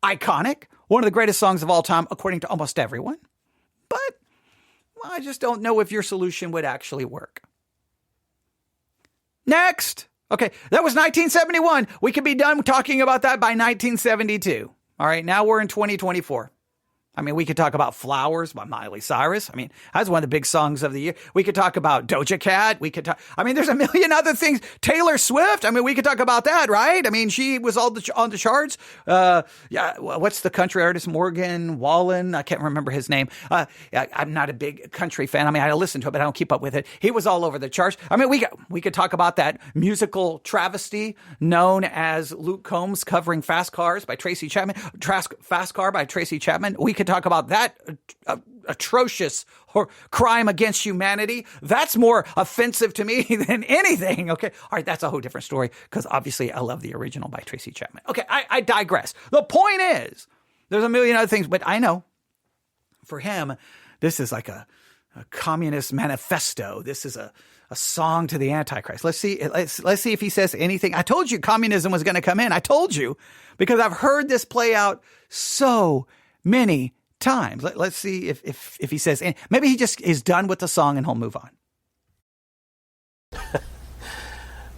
Iconic. One of the greatest songs of all time, according to almost everyone. But well, I just don't know if your solution would actually work. Next. Okay, that was 1971. We could be done talking about that by 1972. All right, now we're in 2024. I mean, we could talk about Flowers by Miley Cyrus. I mean, that's one of the big songs of the year. We could talk about Doja Cat. We could talk, there's a million other things. Taylor Swift. We could talk about that, right? She was on the charts. What's the country artist? Morgan Wallen. I can't remember his name. I'm not a big country fan. I listen to it, but I don't keep up with it. He was all over the charts. We could talk about that musical travesty known as Luke Combs covering Fast Car by Tracy Chapman. We could talk about that atrocious crime against humanity. That's more offensive to me than anything. Okay. All right. That's a whole different story because obviously I love the original by Tracy Chapman. Okay. I digress. The point is there's a million other things, but I know for him, this is like a communist manifesto. This is a song to the Antichrist. Let's see if he says anything. I told you communism was going to come in. I told you because I've heard this play out so many times. Let's see if he says, maybe he just is done with the song and he'll move on.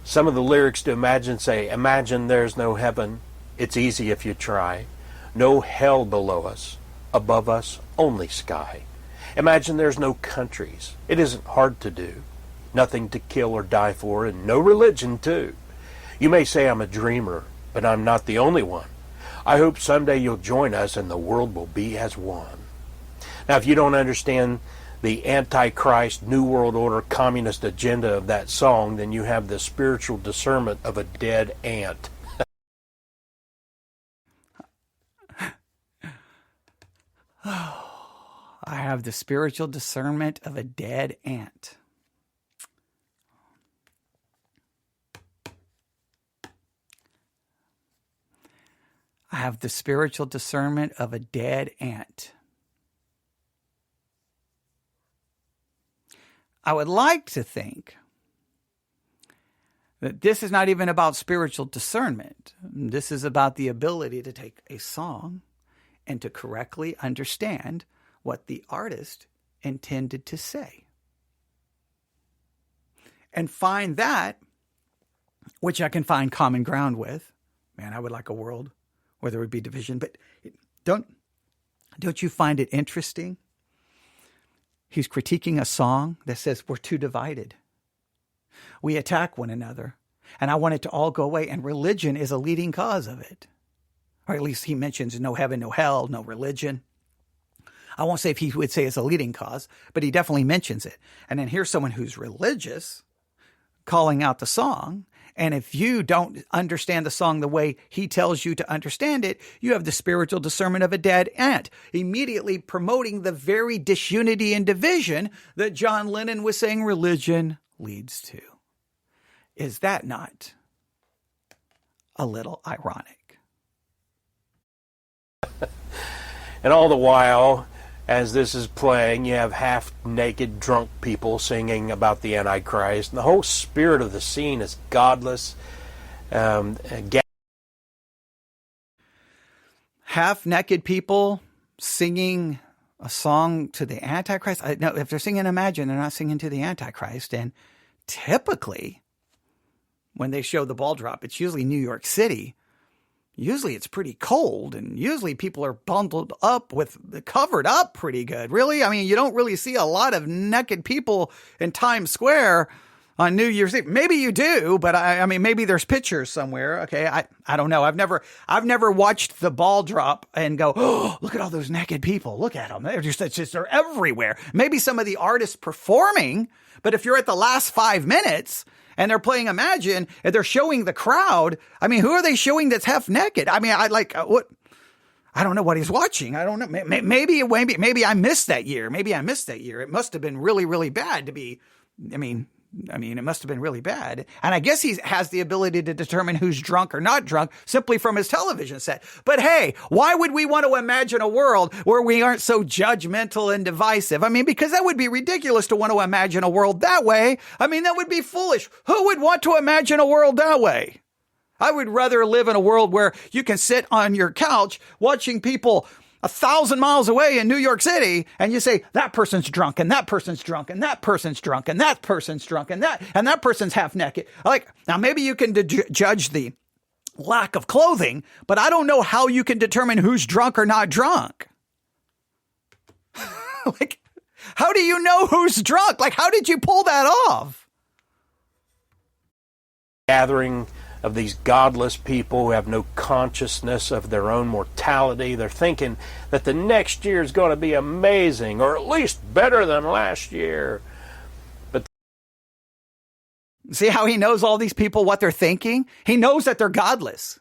Some of the lyrics to Imagine say, imagine there's no heaven. It's easy if you try. No hell below us. Above us, only sky. Imagine there's no countries. It isn't hard to do. Nothing to kill or die for, and no religion too. You may say I'm a dreamer, but I'm not the only one. I hope someday you'll join us and the world will be as one. Now, if you don't understand the Antichrist, New World Order, communist agenda of that song, then you have the spiritual discernment of a dead ant. I have the spiritual discernment of a dead ant. I have the spiritual discernment of a dead ant. I would like to think that this is not even about spiritual discernment. This is about the ability to take a song and to correctly understand what the artist intended to say. And find that, which I can find common ground with. Man, I would like a world where there would be division. But don't you find it interesting? He's critiquing a song that says we're too divided. We attack one another. And I want it to all go away. And religion is a leading cause of it. Or at least he mentions no heaven, no hell, no religion. I won't say if he would say it's a leading cause, but he definitely mentions it. And then here's someone who's religious calling out the song. And if you don't understand the song the way he tells you to understand it, you have the spiritual discernment of a dead ant, immediately promoting the very disunity and division that John Lennon was saying religion leads to. Is that not a little ironic? And all the while, as this is playing, you have half-naked drunk people singing about the Antichrist. And the whole spirit of the scene is godless. Half-naked people singing a song to the Antichrist? No, if they're singing Imagine, they're not singing to the Antichrist. And typically, when they show the ball drop. It's usually New York City. Usually it's pretty cold, and usually people are bundled up covered up pretty good. Really? I mean, you don't really see a lot of naked people in Times Square on New Year's Eve. Maybe you do, but I mean, maybe there's pictures somewhere. Okay. I don't know. I've never watched the ball drop and go, oh, look at all those naked people. Look at them. They're everywhere. Maybe some of the artists performing, but if you're at the last 5 minutes and they're playing Imagine and they're showing the crowd, I mean, who are they showing that's half naked? I mean, what? I don't know what he's watching. I don't know. Maybe I missed that year. It must have been really, really bad to be, I mean, it must have been really bad. And I guess he has the ability to determine who's drunk or not drunk simply from his television set. But hey, why would we want to imagine a world where we aren't so judgmental and divisive? I mean, because that would be ridiculous to want to imagine a world that way. I mean, that would be foolish. Who would want to imagine a world that way? I would rather live in a world where you can sit on your couch watching people 1,000 miles away in New York City, and you say, that person's drunk, and that person's drunk, and that person's drunk, and that person's drunk, and that person's half naked. Like, now maybe you can judge the lack of clothing, but I don't know how you can determine who's drunk or not drunk. Like, how do you know who's drunk? Like, how did you pull that off? Gathering of these godless people who have no consciousness of their own mortality. They're thinking that the next year is going to be amazing, or at least better than last year. But see how he knows all these people, what they're thinking? He knows that they're godless,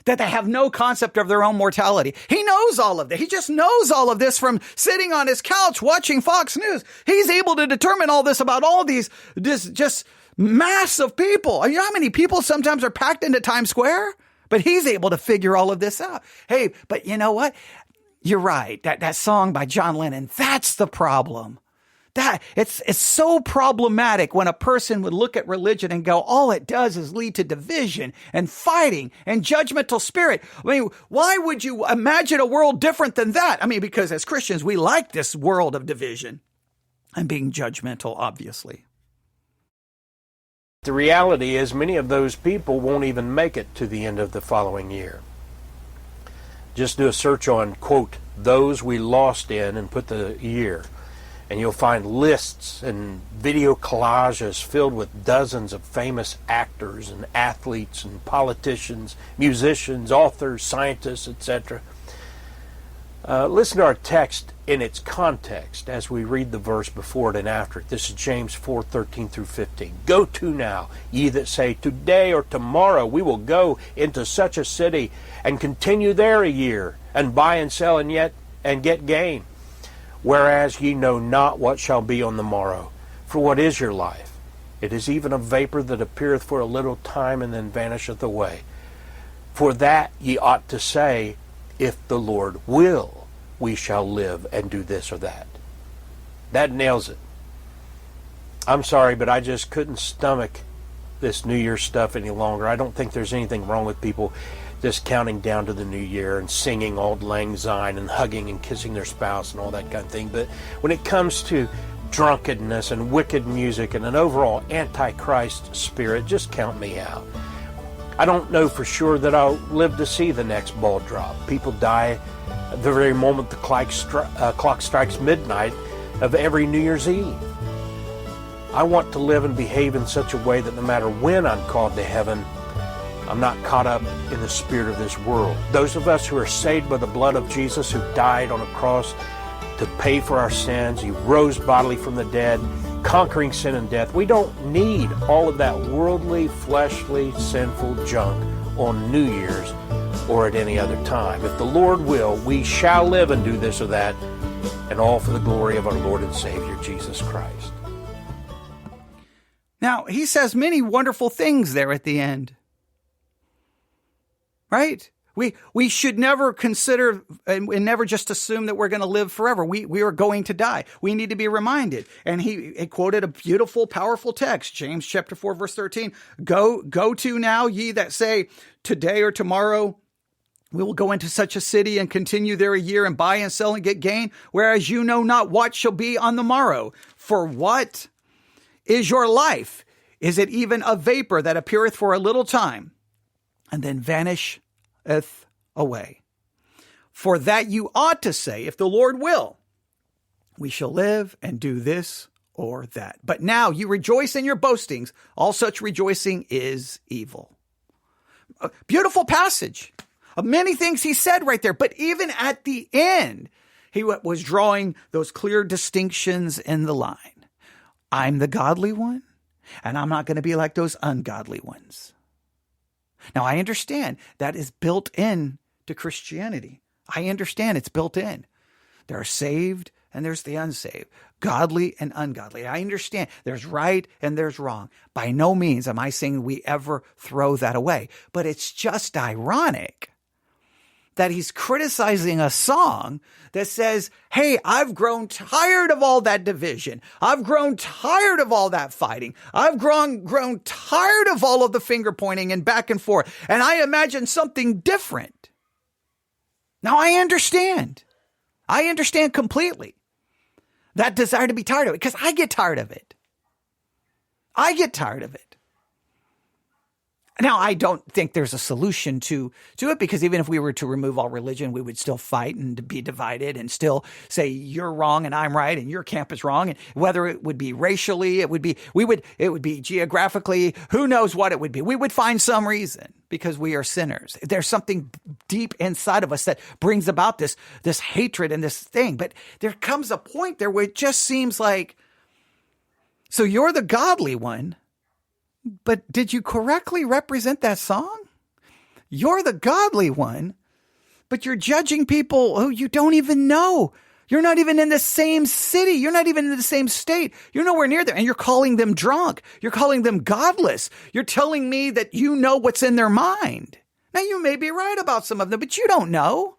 that they have no concept of their own mortality. He knows all of that. He just knows all of this from sitting on his couch watching Fox News. He's able to determine all this about all this just mass of people. You know how many people sometimes are packed into Times Square? But he's able to figure all of this out. Hey, but you know what? You're right. That song by John Lennon, that's the problem. That it's so problematic when a person would look at religion and go, all it does is lead to division and fighting and judgmental spirit. I mean, why would you imagine a world different than that? I mean, because as Christians, we like this world of division and being judgmental, obviously. the reality is many of those people won't even make it to the end of the following year. Just do a search on, quote, those we lost in, and put the year. And you'll find lists and video collages filled with dozens of famous actors and athletes and politicians, musicians, authors, scientists, etc. Listen to our text in its context as we read the verse before it and after it. This is James 4:13 through 15. Go to now, ye that say, today or tomorrow we will go into such a city and continue there a year, and buy and sell and get gain. Whereas ye know not what shall be on the morrow. For what is your life? It is even a vapor that appeareth for a little time and then vanisheth away. For that ye ought to say, if the Lord will, we shall live and do this or that. That nails it. I'm sorry, but I just couldn't stomach this New Year stuff any longer. I don't think there's anything wrong with people just counting down to the new year and singing Auld Lang Syne and hugging and kissing their spouse and all that kind of thing. But when it comes to drunkenness and wicked music and an overall antichrist spirit, just count me out. I don't know for sure that I'll live to see the next ball drop. People die at the very moment the clock strikes midnight of every New Year's Eve. I want to live and behave in such a way that no matter when I'm called to heaven, I'm not caught up in the spirit of this world. Those of us who are saved by the blood of Jesus, who died on a cross to pay for our sins, he rose bodily from the dead, conquering sin and death. We don't need all of that worldly, fleshly, sinful junk on New Year's or at any other time. If the Lord will, we shall live and do this or that, and all for the glory of our Lord and Savior, Jesus Christ. Now, he says many wonderful things there at the end. Right? We should never consider and never just assume that we're going to live forever. We are going to die. We need to be reminded. And he quoted a beautiful, powerful text, James chapter 4, verse 13. Go to now, ye that say, today or tomorrow we will go into such a city and continue there a year and buy and sell and get gain, whereas you know not what shall be on the morrow. For what is your life? Is it even a vapor that appeareth for a little time, and then vanisheth away? For that you ought to say, if the Lord will, we shall live and do this or that. But now you rejoice in your boastings. All such rejoicing is evil. A beautiful passage of many things he said right there. But even at the end, he was drawing those clear distinctions in the line. I'm the godly one, and I'm not going to be like those ungodly ones. Now, I understand that is built in to Christianity. I understand it's built in. There are saved and there's the unsaved, godly and ungodly. I understand there's right and there's wrong. By no means am I saying we ever throw that away, but it's just ironic that he's criticizing a song that says, hey, I've grown tired of all that division. I've grown tired of all that fighting. I've grown tired of all of the finger pointing and back and forth. And I imagine something different. Now, I understand. I understand completely that desire to be tired of it, because I get tired of it. I get tired of it. Now, I don't think there's a solution to it, because even if we were to remove all religion, we would still fight and be divided and still say you're wrong and I'm right and your camp is wrong. And whether it would be racially, it would be geographically, who knows what it would be. We would find some reason, because we are sinners. There's something deep inside of us that brings about this hatred and this thing. But there comes a point there where it just seems like, so you're the godly one, but did you correctly represent that song? You're the godly one, but you're judging people who you don't even know. You're not even in the same city. You're not even in the same state. You're nowhere near there. And you're calling them drunk. You're calling them godless. You're telling me that you know what's in their mind. Now, you may be right about some of them, but you don't know.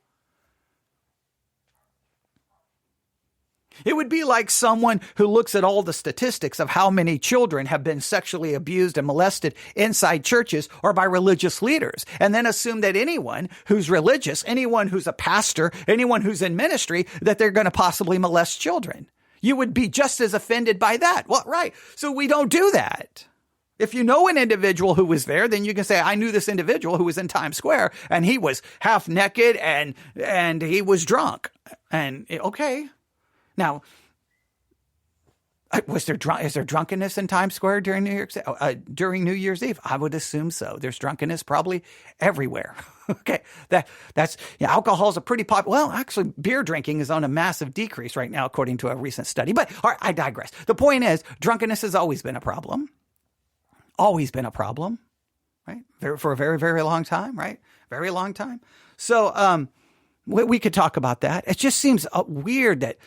It would be like someone who looks at all the statistics of how many children have been sexually abused and molested inside churches or by religious leaders, and then assume that anyone who's religious, anyone who's a pastor, anyone who's in ministry, that they're going to possibly molest children. You would be just as offended by that. Well, right. So we don't do that. If you know an individual who was there, then you can say, I knew this individual who was in Times Square and he was half naked and he was drunk. And okay. Now, is there drunkenness in Times Square during New Year's Eve? I would assume so. There's drunkenness probably everywhere. Okay, that's alcohol's a pretty popular. Well, actually, beer drinking is on a massive decrease right now, according to a recent study. But all right, I digress. The point is, drunkenness has always been a problem. Always been a problem, right? For a very, very long time, right? Very long time. So we could talk about that. It just seems weird that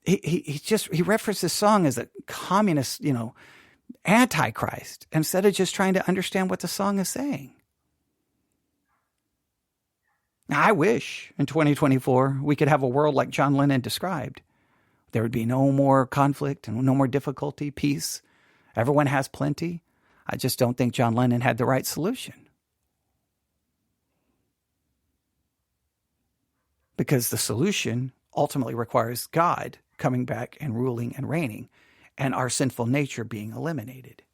he referenced this song as a communist, antichrist, instead of just trying to understand what the song is saying. Now, I wish in 2024 we could have a world like John Lennon described. There would be no more conflict and no more difficulty, peace. Everyone has plenty. I just don't think John Lennon had the right solution. Because the solution ultimately requires God coming back and ruling and reigning, and our sinful nature being eliminated.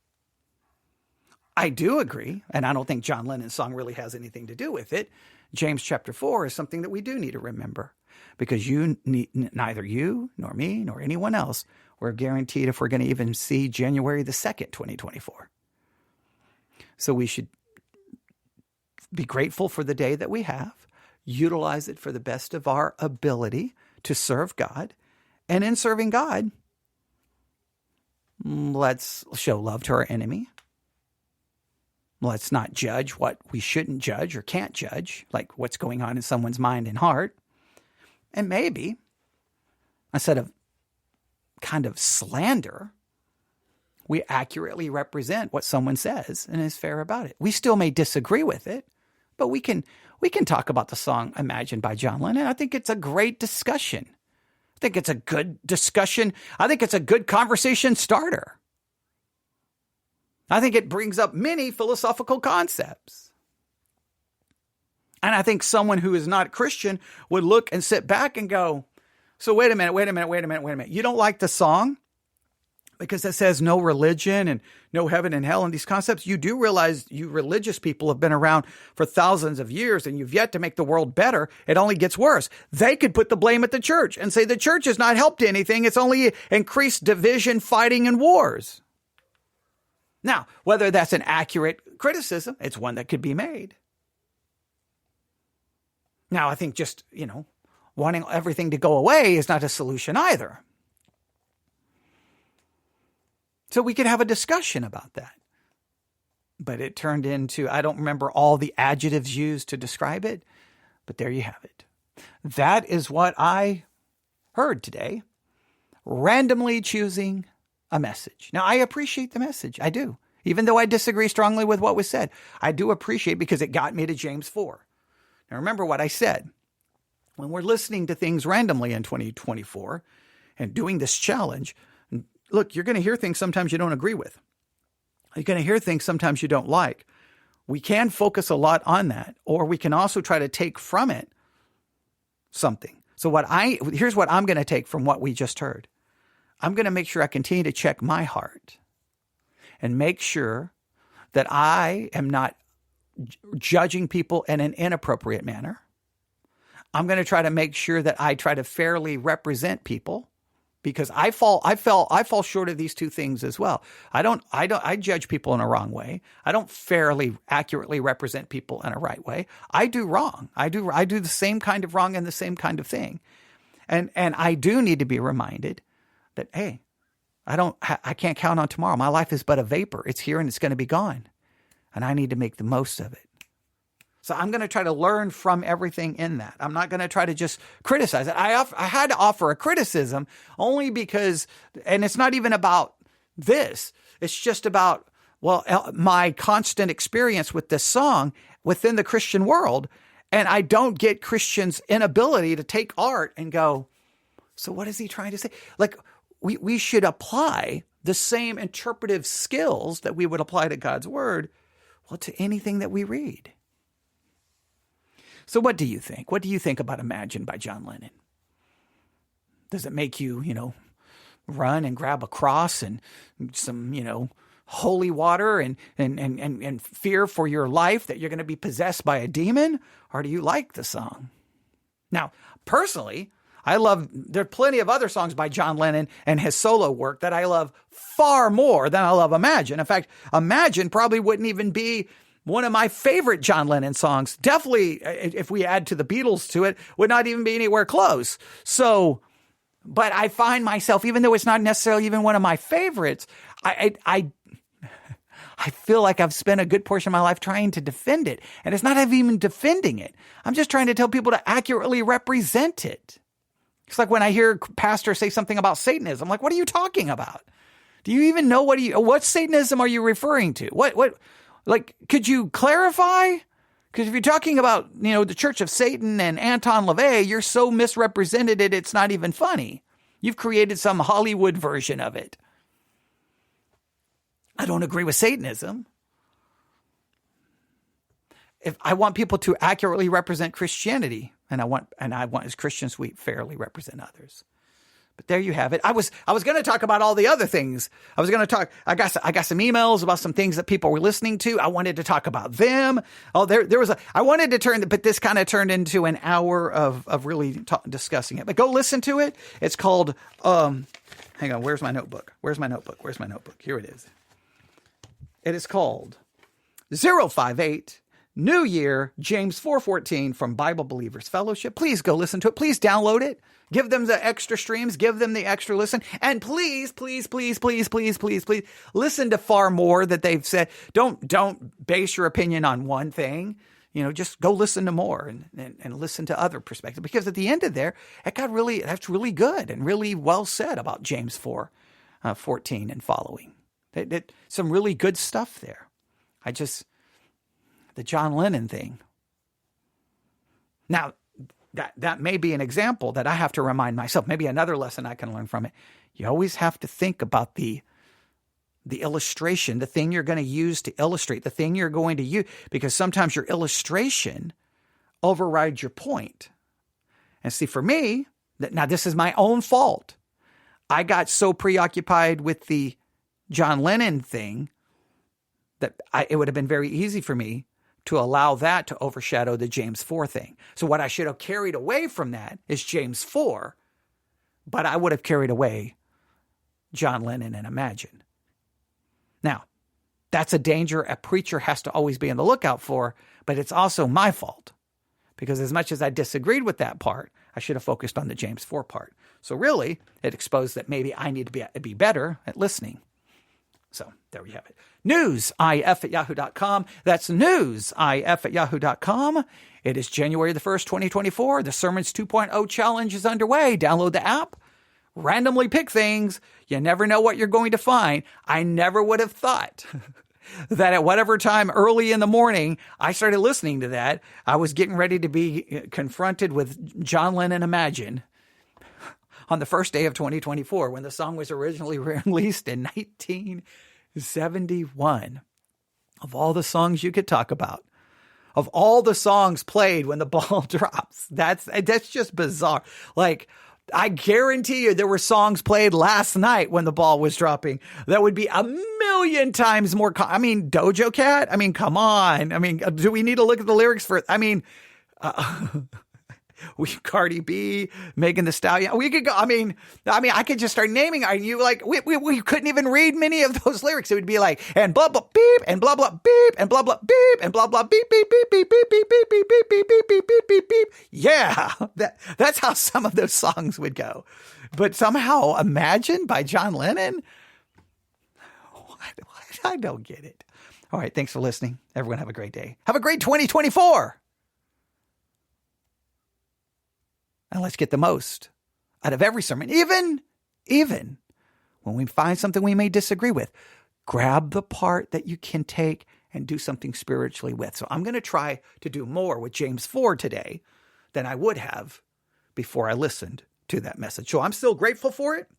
I do agree, and I don't think John Lennon's song really has anything to do with it. James chapter 4 is something that we do need to remember, because neither you nor me nor anyone else, we're guaranteed if we're going to even see January the 2nd, 2024. So we should be grateful for the day that we have, utilize it for the best of our ability to serve God. And in serving God, let's show love to our enemy. Let's not judge what we shouldn't judge or can't judge, like what's going on in someone's mind and heart. And maybe, instead of kind of slander, we accurately represent what someone says and is fair about it. We still may disagree with it, but we can talk about the song Imagine by John Lennon. I think it's a great discussion. I think it's a good discussion. I think it's a good conversation starter. I think it brings up many philosophical concepts. And I think someone who is not Christian would look and sit back and go, so wait a minute. You don't like the song? because it says no religion and no heaven and hell and these concepts, you do realize you religious people have been around for thousands of years and you've yet to make the world better. It only gets worse. They could put the blame at the church and say the church has not helped anything. It's only increased division, fighting, and wars. Now, whether that's an accurate criticism, it's one that could be made. Now, I think just, wanting everything to go away is not a solution either. So we could have a discussion about that. But it turned into, I don't remember all the adjectives used to describe it, but there you have it. That is what I heard today, randomly choosing a message. Now, I appreciate the message. I do. Even though I disagree strongly with what was said, I do appreciate because it got me to James 4. Now, remember what I said. When we're listening to things randomly in 2024 and doing this challenge, look, you're going to hear things sometimes you don't agree with. You're going to hear things sometimes you don't like. We can focus a lot on that, or we can also try to take from it something. So here's what I'm going to take from what we just heard. I'm going to make sure I continue to check my heart and make sure that I am not judging people in an inappropriate manner. I'm going to try to make sure that I try to fairly represent people, because I fall short of these two things as well. I judge people in a wrong way. I don't fairly, accurately represent people in a right way. I do wrong. I do the same kind of wrong and the same kind of thing. And I do need to be reminded that, hey, I can't count on tomorrow. My life is but a vapor. It's here and it's going to be gone. And I need to make the most of it. So I'm going to try to learn from everything in that. I'm not going to try to just criticize it. I had to offer a criticism only because, and it's not even about this. It's just about, my constant experience with this song within the Christian world. And I don't get Christians' inability to take art and go, so what is he trying to say? Like, we should apply the same interpretive skills that we would apply to God's word, to anything that we read. So what do you think? What do you think about Imagine by John Lennon? Does it make you, run and grab a cross and some, holy water and fear for your life that you're going to be possessed by a demon? Or do you like the song? Now, personally, there are plenty of other songs by John Lennon and his solo work that I love far more than I love Imagine. In fact, Imagine probably wouldn't even be one of my favorite John Lennon songs. Definitely, if we add to the Beatles to it, would not even be anywhere close. So, but I find myself, even though it's not necessarily even one of my favorites, I feel like I've spent a good portion of my life trying to defend it. And it's not even defending it. I'm just trying to tell people to accurately represent it. It's like when I hear pastors say something about Satanism, I'm like, what are you talking about? Do you even know what Satanism are you referring to? Like, could you clarify? Because if you're talking about, the Church of Satan and Anton LaVey, you're so misrepresented it's not even funny. You've created some Hollywood version of it. I don't agree with Satanism. If I want people to accurately represent Christianity, and I want as Christians we fairly represent others. But there you have it. I was going to talk about all the other things. I got some emails about some things that people were listening to. I wanted to talk about them. Oh, I wanted to but this kind of turned into an hour of really discussing it. But go listen to it. It's called, hang on, where's my notebook? Here it is. It is called 058 New Year, James 4:14 from Bible Believers Fellowship. Please go listen to it. Please download it. Give them the extra streams. Give them the extra listen. And please, please, please, please, please, please, please listen to far more that they've said. Don't base your opinion on one thing. Just go listen to more and listen to other perspectives. Because at the end of there, that's really good and really well said about James 4:14 and following. Some really good stuff there. The John Lennon thing. Now, that may be an example that I have to remind myself. Maybe another lesson I can learn from it. You always have to think about the illustration, the thing you're going to use to illustrate, the thing you're going to use, because sometimes your illustration overrides your point. And see, for me, now this is my own fault. I got so preoccupied with the John Lennon thing that it would have been very easy for me to allow that to overshadow the James 4 thing. So what I should have carried away from that is James 4, but I would have carried away John Lennon and Imagine. Now, that's a danger a preacher has to always be on the lookout for, but it's also my fault. Because as much as I disagreed with that part, I should have focused on the James 4 part. So really, it exposed that maybe I need to be better at listening. So there we have it. newsif@yahoo.com. That's newsif@yahoo.com. It is January the 1st, 2024. The Sermons 2.0 challenge is underway. Download the app. Randomly pick things. You never know what you're going to find. I never would have thought that at whatever time early in the morning I started listening to that, I was getting ready to be confronted with John Lennon Imagine on the first day of 2024 when the song was originally released in 1971. Of all the songs you could talk about, of all the songs played when the ball drops, that's just bizarre. Like, I guarantee you there were songs played last night when the ball was dropping that would be a million times more. Doja Cat. Come on. Do we need to look at the lyrics for? Cardi B, Megan Thee Stallion. We could go. I could just start naming. Are you like we couldn't even read many of those lyrics. It would be like and blah blah beep and blah blah beep and blah blah beep and blah blah beep beep beep beep beep beep beep beep beep beep beep beep beep beep beep. Yeah, that's how some of those songs would go. But somehow, Imagine by John Lennon. I don't get it. All right, thanks for listening. Everyone have a great day. Have a great 2024. And let's get the most out of every sermon, even when we find something we may disagree with. Grab the part that you can take and do something spiritually with. So I'm going to try to do more with James 4 today than I would have before I listened to that message. So I'm still grateful for it,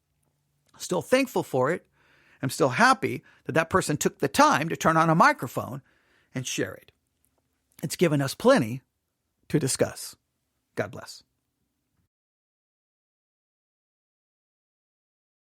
still thankful for it. I'm still happy that that person took the time to turn on a microphone and share it. It's given us plenty to discuss. God bless.